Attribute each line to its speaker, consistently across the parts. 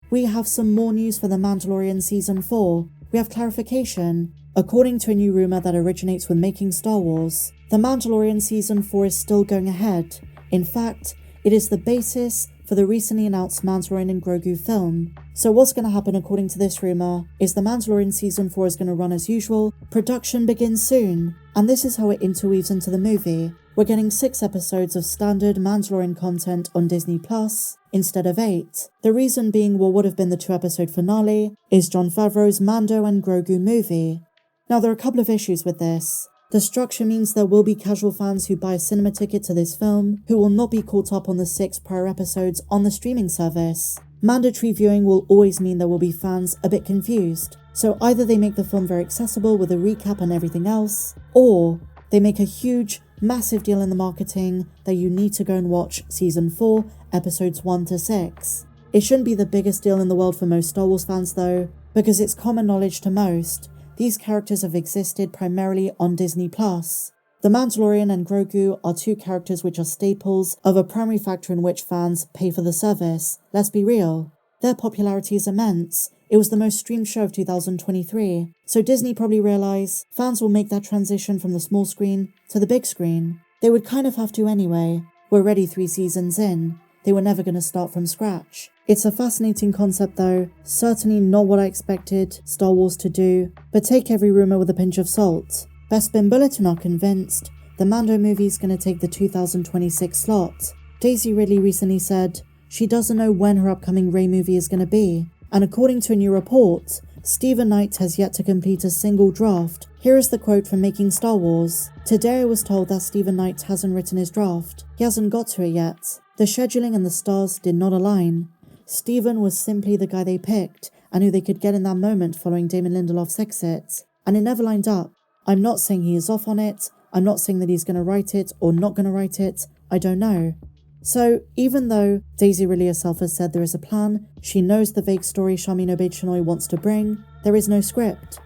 Speaker 1: we have some more news for The Mandalorian Season 4. We have clarification. According to a new rumour that originates with Making Star Wars, The Mandalorian Season 4 is still going ahead. In fact, it is the basis for the recently announced Mandalorian and Grogu film. So what's going to happen according to this rumour is The Mandalorian Season 4 is going to run as usual, production begins soon, and this is how it interweaves into the movie. We're getting 6 episodes of standard Mandalorian content on Disney Plus instead of 8. The reason being what would have been the 2-episode finale is Jon Favreau's Mando and Grogu movie. Now there are a couple of issues with this. The structure means there will be casual fans who buy a cinema ticket to this film who will not be caught up on the 6 prior episodes on the streaming service. Mandatory viewing will always mean there will be fans a bit confused, so either they make the film very accessible with a recap and everything else, or they make a huge, massive deal in the marketing that you need to go and watch Season 4, Episodes 1 to 6. It shouldn't be the biggest deal in the world for most Star Wars fans though, because it's common knowledge to most. These characters have existed primarily on Disney Plus. The Mandalorian and Grogu are 2 characters which are staples of a primary factor in which fans pay for the service. Let's be real. Their popularity is immense. It was the most streamed show of 2023. So Disney probably realise fans will make that transition from the small screen to the big screen. They would kind of have to anyway. We're already 3 seasons in. They were never going to start from scratch. It's a fascinating concept though, certainly not what I expected Star Wars to do, but take every rumour with a pinch of salt. Bespin Bulletin are convinced the Mando movie is going to take the 2026 slot. Daisy Ridley recently said she doesn't know when her upcoming Rey movie is going to be, and according to a new report, Stephen Knight has yet to complete a single draft. Here is the quote from Making Star Wars. Today I was told that Stephen Knight hasn't written his draft. He hasn't got to it yet. The scheduling and the stars did not align. Stephen was simply the guy they picked and who they could get in that moment following Damon Lindelof's exit, and it never lined up. I'm not saying he is off on it, I'm not saying that he's going to write it or not going to write it, I don't know. So, even though Daisy Ridley herself has said there is a plan, she knows the vague story Sharmeen Obaid-Chinoy wants to bring, there is no script.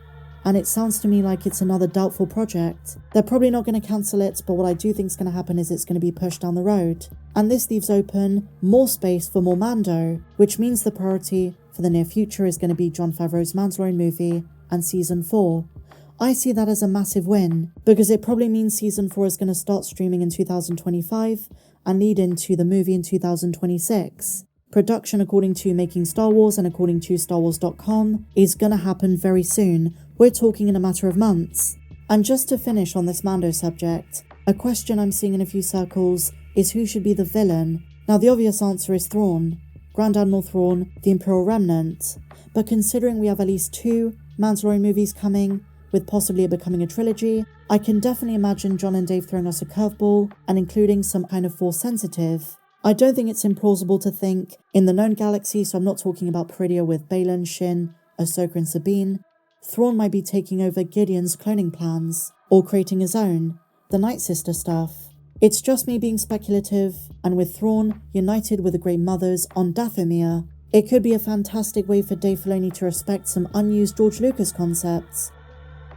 Speaker 1: And it sounds to me like it's another doubtful project. They're probably not going to cancel it, but what I do think is going to happen is it's going to be pushed down the road. And this leaves open more space for more Mando, which means the priority for the near future is going to be Jon Favreau's Mandalorian movie and Season 4. I see that as a massive win, because it probably means Season 4 is going to start streaming in 2025 and lead into the movie in 2026. Production, according to Making Star Wars and according to StarWars.com, is going to happen very soon. We're talking in a matter of months. And just to finish on this Mando subject, a question I'm seeing in a few circles is who should be the villain. Now the obvious answer is Thrawn, Grand Admiral Thrawn, the Imperial Remnant. But considering we have at least 2 Mandalorian movies coming, with possibly it becoming a trilogy, I can definitely imagine John and Dave throwing us a curveball and including some kind of Force sensitive. I don't think it's implausible to think, in the known galaxy, so I'm not talking about Peridea with Baylan, Shin, Ahsoka and Sabine, Thrawn might be taking over Gideon's cloning plans, or creating his own, the Night Sister stuff. It's just me being speculative, and with Thrawn united with the Great Mothers on Dathomir, it could be a fantastic way for Dave Filoni to respect some unused George Lucas concepts.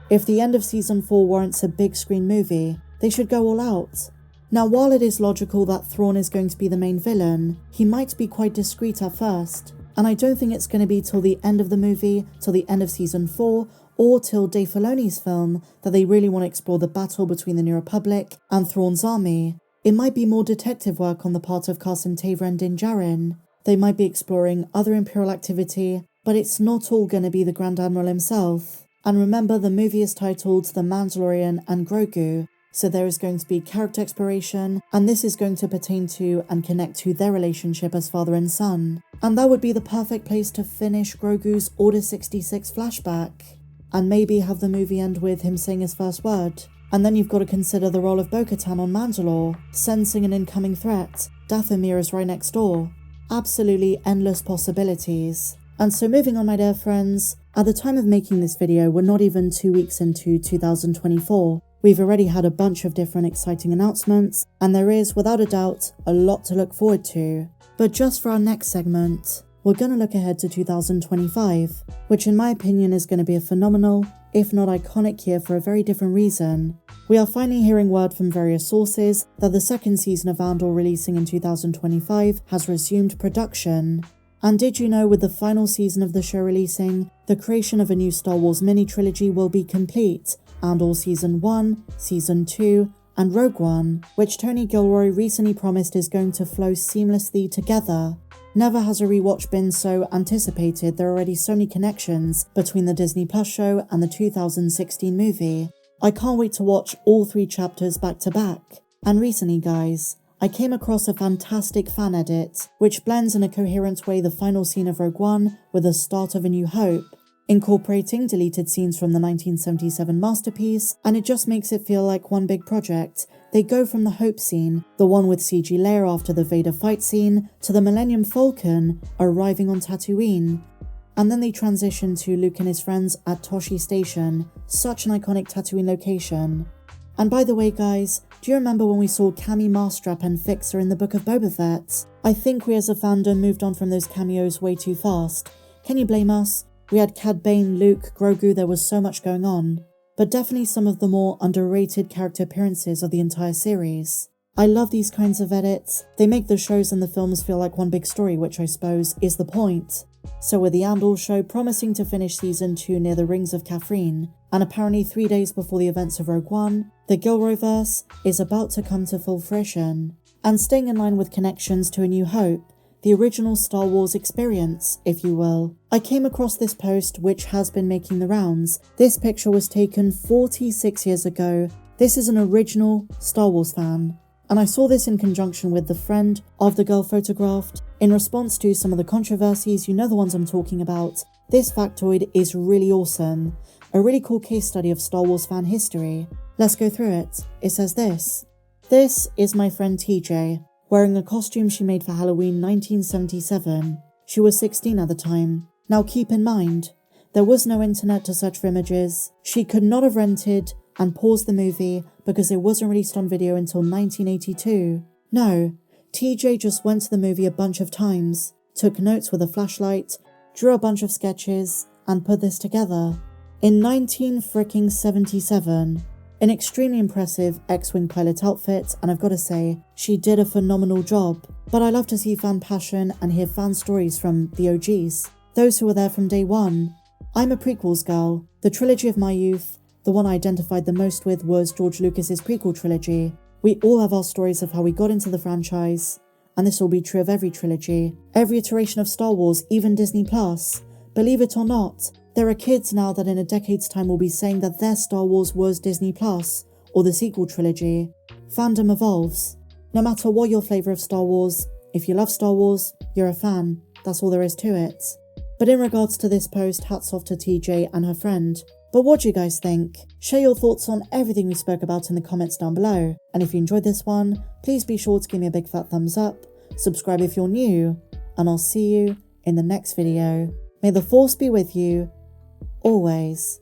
Speaker 1: If the end of Season 4 warrants a big screen movie, they should go all out. Now while it is logical that Thrawn is going to be the main villain, he might be quite discreet at first, and I don't think it's going to be till the end of the movie, till the end of Season 4, or till Dave Filoni's film that they really want to explore the battle between the New Republic and Thrawn's army. It might be more detective work on the part of Carson Tavor and Din Djarin. They might be exploring other Imperial activity, but it's not all going to be the Grand Admiral himself. And remember, the movie is titled The Mandalorian and Grogu, so there is going to be character exploration, and this is going to pertain to and connect to their relationship as father and son. And that would be the perfect place to finish Grogu's Order 66 flashback, and maybe have the movie end with him saying his first word. And then you've got to consider the role of Bo-Katan on Mandalore, sensing an incoming threat. Dathomir is right next door. Absolutely endless possibilities. And so moving on, my dear friends, at the time of making this video, we're not even 2 weeks into 2024. We've already had a bunch of different exciting announcements, and there is, without a doubt, a lot to look forward to. But just for our next segment, we're going to look ahead to 2025, which in my opinion is going to be a phenomenal, if not iconic year for a very different reason. We are finally hearing word from various sources that the second season of Andor releasing in 2025 has resumed production. And did you know with the final season of the show releasing, the creation of a new Star Wars mini-trilogy will be complete, Andor Season 1, Season 2, and Rogue One, which Tony Gilroy recently promised is going to flow seamlessly together. Never has a rewatch been so anticipated. There are already so many connections between the Disney Plus show and the 2016 movie. I can't wait to watch all 3 chapters back to back. And recently, guys, I came across a fantastic fan edit, which blends in a coherent way the final scene of Rogue One with the start of A New Hope, incorporating deleted scenes from the 1977 masterpiece, and it just makes it feel like one big project. They go from the Hope scene, the one with CG Leia after the Vader fight scene, to the Millennium Falcon arriving on Tatooine. And then they transition to Luke and his friends at Tosche Station, such an iconic Tatooine location. And by the way guys, do you remember when we saw Cammy Marstrap and Fixer in the Book of Boba Fett? I think we as a fandom moved on from those cameos way too fast. Can you blame us? We had Cad Bane, Luke, Grogu, there was so much going on. But definitely some of the more underrated character appearances of the entire series. I love these kinds of edits. They make the shows and the films feel like one big story, which I suppose is the point. So with the Andor show promising to finish season 2 near the rings of Kathleen, and apparently 3 days before the events of Rogue One, the Gilroyverse is about to come to full fruition. And staying in line with connections to A New Hope, the original Star Wars experience, if you will. I came across this post which has been making the rounds. This picture was taken 46 years ago. This is an original Star Wars fan. And I saw this in conjunction with the friend of the girl photographed. In response to some of the controversies, you know the ones I'm talking about, this factoid is really awesome. A really cool case study of Star Wars fan history. Let's go through it. It says this. This is my friend TJ, wearing a costume she made for Halloween 1977. She was 16 at the time. Now keep in mind, there was no internet to search for images. She could not have rented and paused the movie because it wasn't released on video until 1982. No, TJ just went to the movie a bunch of times, took notes with a flashlight, drew a bunch of sketches, and put this together. In 1977, an extremely impressive X-Wing pilot outfit, and I've got to say, she did a phenomenal job. But I love to see fan passion and hear fan stories from the OGs, those who were there from day one. I'm a prequels girl. The trilogy of my youth, the one I identified the most with was George Lucas's prequel trilogy. We all have our stories of how we got into the franchise, and this will be true of every trilogy, every iteration of Star Wars, even Disney Plus. Believe it or not, there are kids now that in a decade's time will be saying that their Star Wars was Disney Plus, or the sequel trilogy. Fandom evolves. No matter what your flavour of Star Wars, if you love Star Wars, you're a fan. That's all there is to it. But in regards to this post, hats off to TJ and her friend. But what do you guys think? Share your thoughts on everything we spoke about in the comments down below. And if you enjoyed this one, please be sure to give me a big fat thumbs up, subscribe if you're new, and I'll see you in the next video. May the Force be with you, always.